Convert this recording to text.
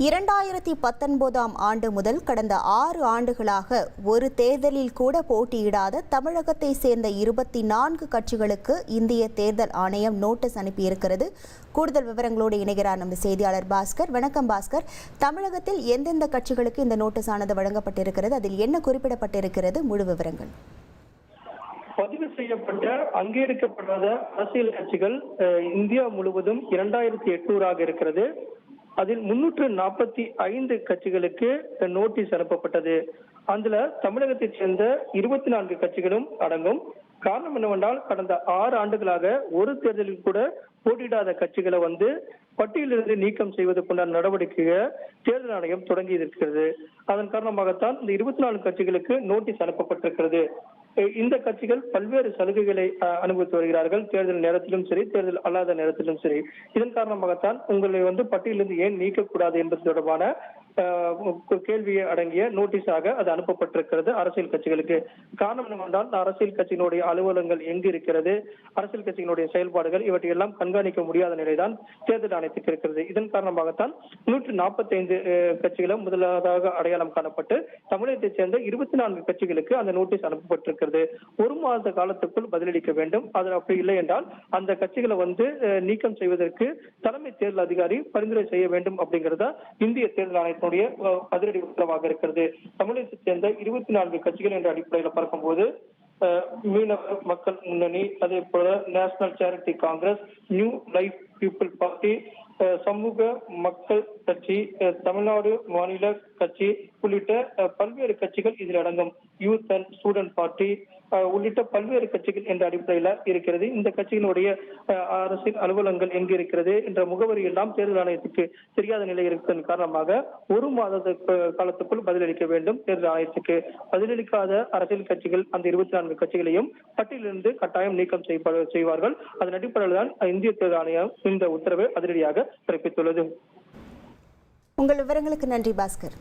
2019ஆம் ஆண்டு முதல் கடந்த 6 ஆண்டுகளாக ஒரு தேர்தலில் கூட போட்டியிடாத தமிழகத்தை சேர்ந்த 24 கட்சிகளுக்கு இந்திய தேர்தல் ஆணையம் நோட்டீஸ் அனுப்பியிருக்கிறது. கூடுதல் விவரங்களோடு இணைகிறார் நமது செய்தியாளர் பாஸ்கர். வணக்கம் பாஸ்கர். தமிழகத்தில் எந்தெந்த கட்சிகளுக்கு இந்த நோட்டீஸ் ஆனது வழங்கப்பட்டிருக்கிறது, அதில் என்ன குறிப்பிடப்பட்டிருக்கிறது, முழு விவரங்கள்? பதிவு செய்யப்பட்ட அங்கீகரிக்கப்படாத அரசியல் கட்சிகள் இந்தியா முழுவதும் 2800 இருக்கிறது. அதில் 345 கட்சிகளுக்கு நோட்டீஸ் அனுப்பப்பட்டது. அதுல தமிழகத்தைச் சேர்ந்த 24 கட்சிகளும் அடங்கும். காரணம் என்னவென்றால், கடந்த 6 ஆண்டுகளாக ஒரு தேர்தலில் கூட போட்டியிடாத கட்சிகளை பட்டியலிருந்து நீக்கம் செய்வதற்குண்டான நடவடிக்கையை தேர்தல் ஆணையம் தொடங்கி இருக்கிறது. அதன் காரணமாகத்தான் இந்த 24 கட்சிகளுக்கு நோட்டீஸ் அனுப்பப்பட்டிருக்கிறது. இந்த கட்சிகள் பல்வேறு சலுகைகளை அனுபவித்து வருகிறார்கள், தேர்தல் நேரத்திலும் சரி, தேர்தல் அல்லாத நேரத்திலும் சரி. இதன் காரணமாகத்தான் உங்களை பட்டியலிருந்து ஏன் நீக்கக்கூடாது என்பது தொடர்பான கேள்வியை அடங்கிய நோட்டீஸாக அது அனுப்பப்பட்டிருக்கிறது அரசியல் கட்சிகளுக்கு. காரணம் என்னவென்றால், அரசியல் கட்சியினுடைய அலுவலகங்கள் எங்கு இருக்கிறது, அரசியல் கட்சியினுடைய செயல்பாடுகள் இவற்றையெல்லாம் கண்காணிக்க முடியாத நிலைதான் தேர்தல் ஆணையத்துக்கு இருக்கிறது. இதன் காரணமாகத்தான் 145 கட்சிகளும் முதலாவதாக அடையாளம் காணப்பட்டு தமிழகத்தைச் சேர்ந்த 24 கட்சிகளுக்கு அந்த நோட்டீஸ் அனுப்பப்பட்டிருக்கிறது. ஒரு மாத காலத்துக்குள் பதிலளிக்க வேண்டும். அது அப்படி இல்லை என்றால் அந்த கட்சிகளை நீக்கம் செய்வதற்கு தலைமை தேர்தல் அதிகாரி பரிந்துரை செய்ய வேண்டும் அப்படிங்கிறதா இந்திய தேர்தல் ஆணையத்தினுடைய அதிரடி உத்தரவாக இருக்கிறது. தமிழகத்தைச் சேர்ந்த 24 கட்சிகள் என்ற அடிப்படையில் பார்க்கும்போது மீனவர் மக்கள் முன்னணி, அதே போல national charity Congress, new life people party, சமூக மக்கள் கட்சி, தமிழ்நாடு மாநில கட்சி உள்ளிட்ட பல்வேறு கட்சிகள் இதில் அடங்கும். யூத் அண்ட் ஸ்டூடெண்ட் பார்ட்டி உள்ளிட்ட பல்வேறு கட்சிகள் என்ற அடிப்படையில் இருக்கிறது. இந்த கட்சிகளுடைய அரசியல் அலுவலகங்கள் எங்கு இருக்கிறது என்ற முகவரி எல்லாம் தேர்தல் ஆணையத்துக்கு தெரியாத நிலை இருப்பதன் காரணமாக ஒரு மாத காலத்துக்குள் பதிலளிக்க வேண்டும் தேர்தல் ஆணையத்துக்கு. பதிலளிக்காத அரசியல் கட்சிகள் அந்த 24 கட்சிகளையும் பட்டியலிருந்து கட்டாயம் நீக்கம் செய்வார்கள். அதன் அடிப்படையில் தான் இந்திய தேர்தல் ஆணையம் இந்த உத்தரவை அதிரடியாக பிறப்பித்துள்ளது. உங்கள் விவரங்களுக்கு நன்றி பாஸ்கர்.